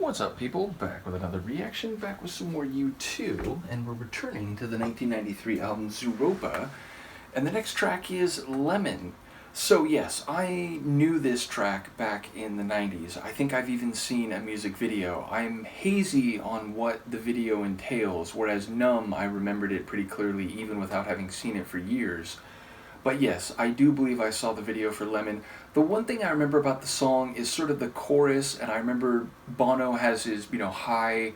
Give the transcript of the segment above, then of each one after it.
What's up, people? Back with another reaction, back with some more U2, and we're returning to the 1993 album Zooropa, and the next track is Lemon. So yes, I knew this track back in the 90s. I think I've even seen a music video. I'm hazy on what the video entails, whereas Numb, I remembered it pretty clearly even without having seen it for years. But yes, I do believe I saw the video for Lemon. The one thing I remember about the song is sort of the chorus, and I remember Bono has his, high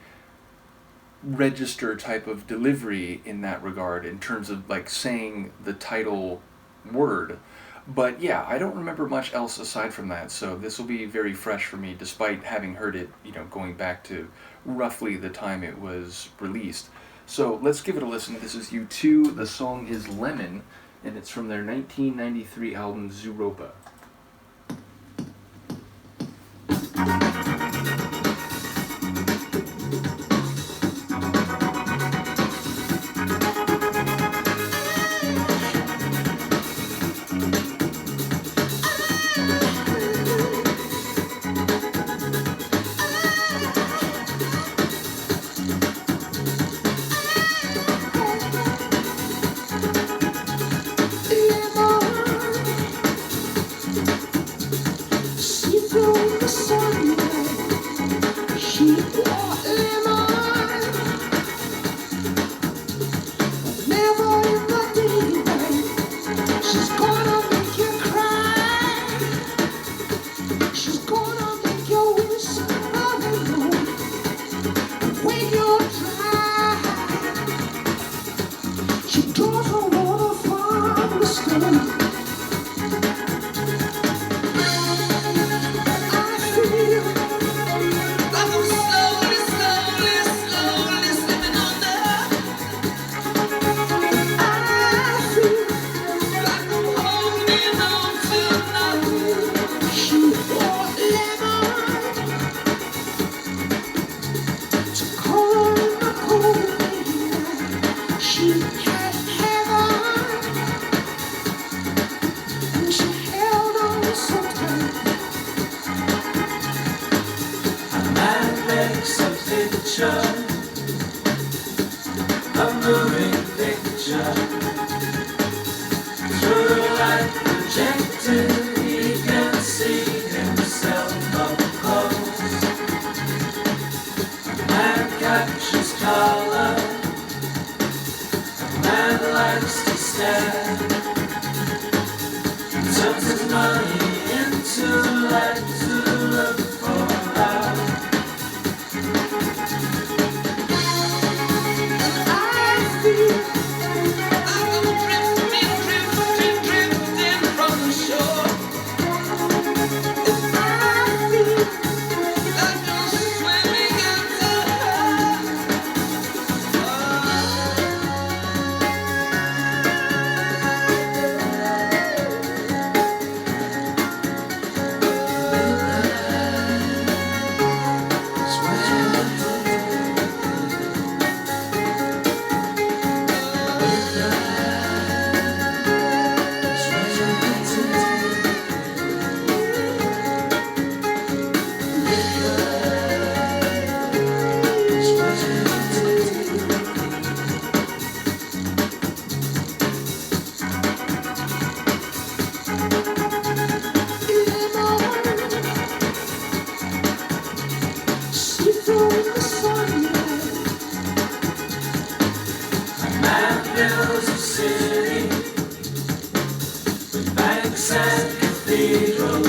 register type of delivery in that regard, in terms of like saying the title word. But yeah, I don't remember much else aside from that, so this will be very fresh for me, despite having heard it, going back to roughly the time it was released. So let's give it a listen. This is U2, the song is Lemon, and it's from their 1993 album Zooropa. A moving picture through a light projector, he can see himself up close. A man captures color, a man likes to stare, he turns his money into light to look for out. Builds a city with banks and cathedrals.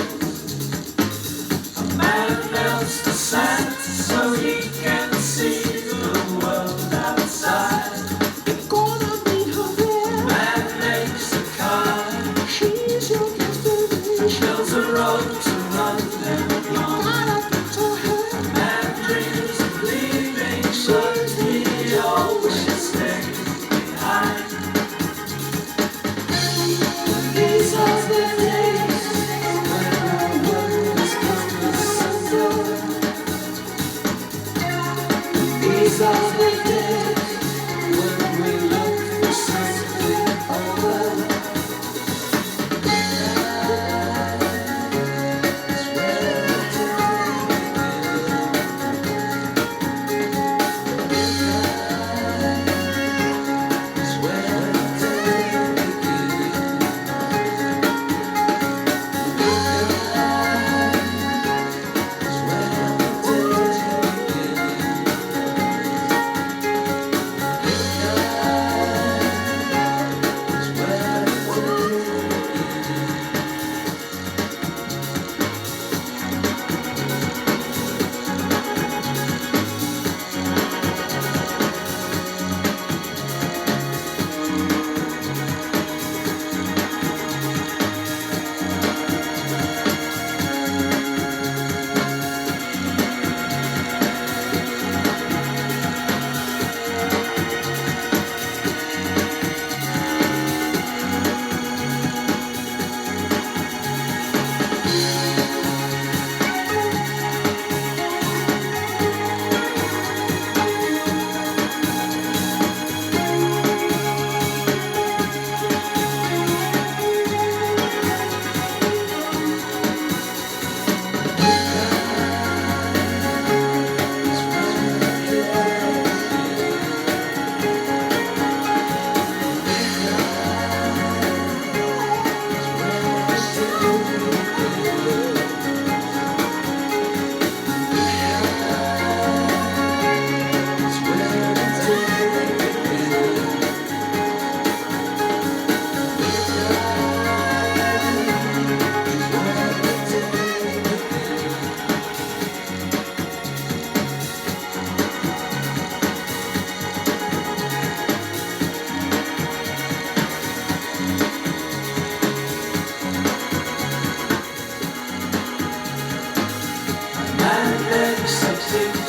A man melts the sand so he can see the world outside. You're gonna meet her there. Man makes a car. She's your destination. Builds a road to run them along. Gotta get to her. A man dreams of leaving, but he always stays. These are the days when our world has come asunder. These are the days when we look for something other. That's where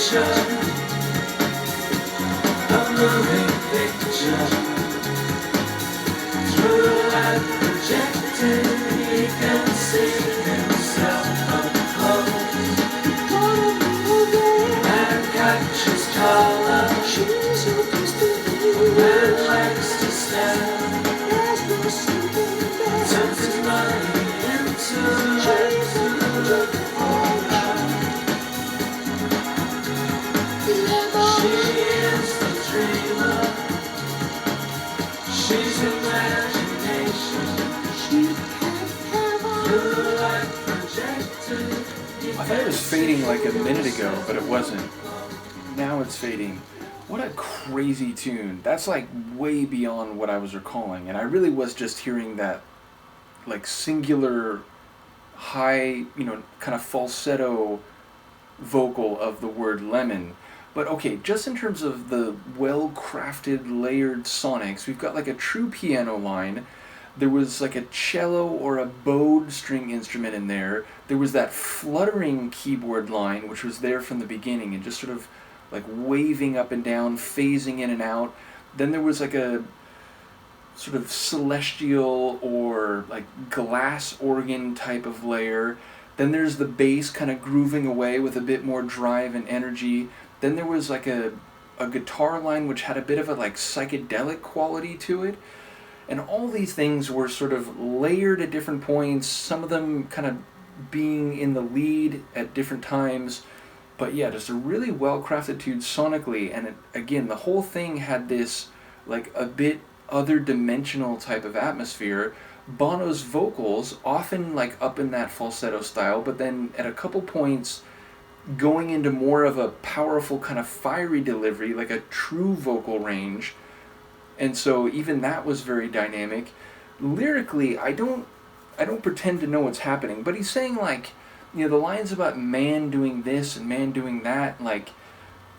picture, a moving picture. Through a light projected, he can see himself up close. Man catches color, man likes to stare. Turns his money into life to look for. She is the dreamer. She's imagination. Through the light projected. I thought it was fading like a minute ago, but it wasn't. Now it's fading. What a crazy tune. That's like way beyond what I was recalling. And I really was just hearing that like singular high, kind of falsetto vocal of the word lemon. But okay, just in terms of the well-crafted layered sonics, we've got like a true piano line. There was like a cello or a bowed string instrument in there. There was that fluttering keyboard line, which was there from the beginning and just sort of like waving up and down, phasing in and out. Then there was like a sort of celestial or like glass organ type of layer. Then there's the bass kind of grooving away with a bit more drive and energy. Then there was like a guitar line which had a bit of a like psychedelic quality to it. And all these things were sort of layered at different points, some of them kind of being in the lead at different times. But yeah, just a really well-crafted tune sonically, and again, the whole thing had this like a bit other dimensional type of atmosphere. Bono's vocals often like up in that falsetto style, but then at a couple points going into more of a powerful kind of fiery delivery, like a true vocal range. And so even that was very dynamic. Lyrically, I don't pretend to know what's happening, but he's saying like, the lines about man doing this and man doing that, like,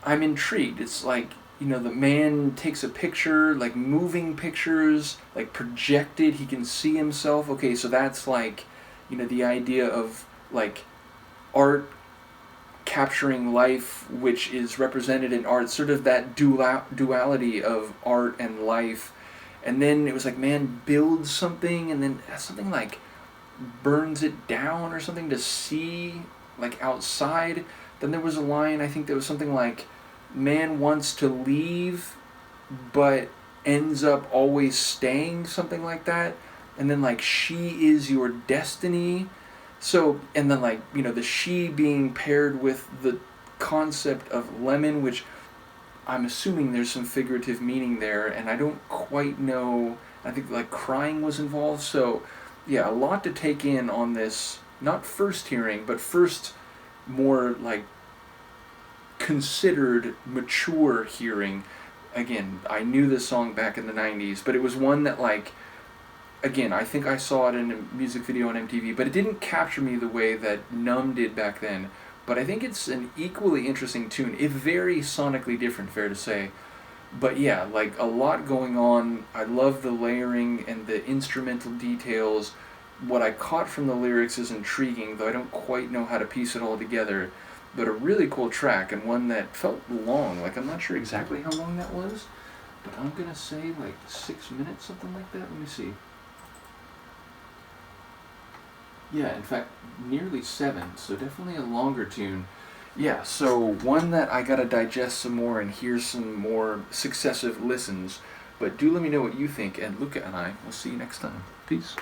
I'm intrigued. It's like, the man takes a picture, like moving pictures, like projected, he can see himself. Okay, so that's like, the idea of like art capturing life, which is represented in art, sort of that duality of art and life. And then it was like man builds something, and then something like burns it down or something to see like outside. Then there was a line, I think there was something like man wants to leave but ends up always staying, something like that. And then like she is your destiny. So, and then like, the she being paired with the concept of lemon, which I'm assuming there's some figurative meaning there, and I don't quite know. I think like crying was involved. So yeah, a lot to take in on this, not first hearing, but first more like considered mature hearing. Again, I knew this song back in the 90s, but it was one that like, again, I think I saw it in a music video on MTV, but it didn't capture me the way that Numb did back then. But I think it's an equally interesting tune, if very sonically different, fair to say. But yeah, like a lot going on. I love the layering and the instrumental details. What I caught from the lyrics is intriguing, though I don't quite know how to piece it all together. But a really cool track, and one that felt long. Like, I'm not sure exactly how long that was, but I'm gonna say like 6 minutes, something like that. Let me see. Yeah, in fact, nearly 7, so definitely a longer tune. Yeah, so one that I gotta digest some more and hear some more successive listens. But do let me know what you think, and Luca and I will see you next time. Peace.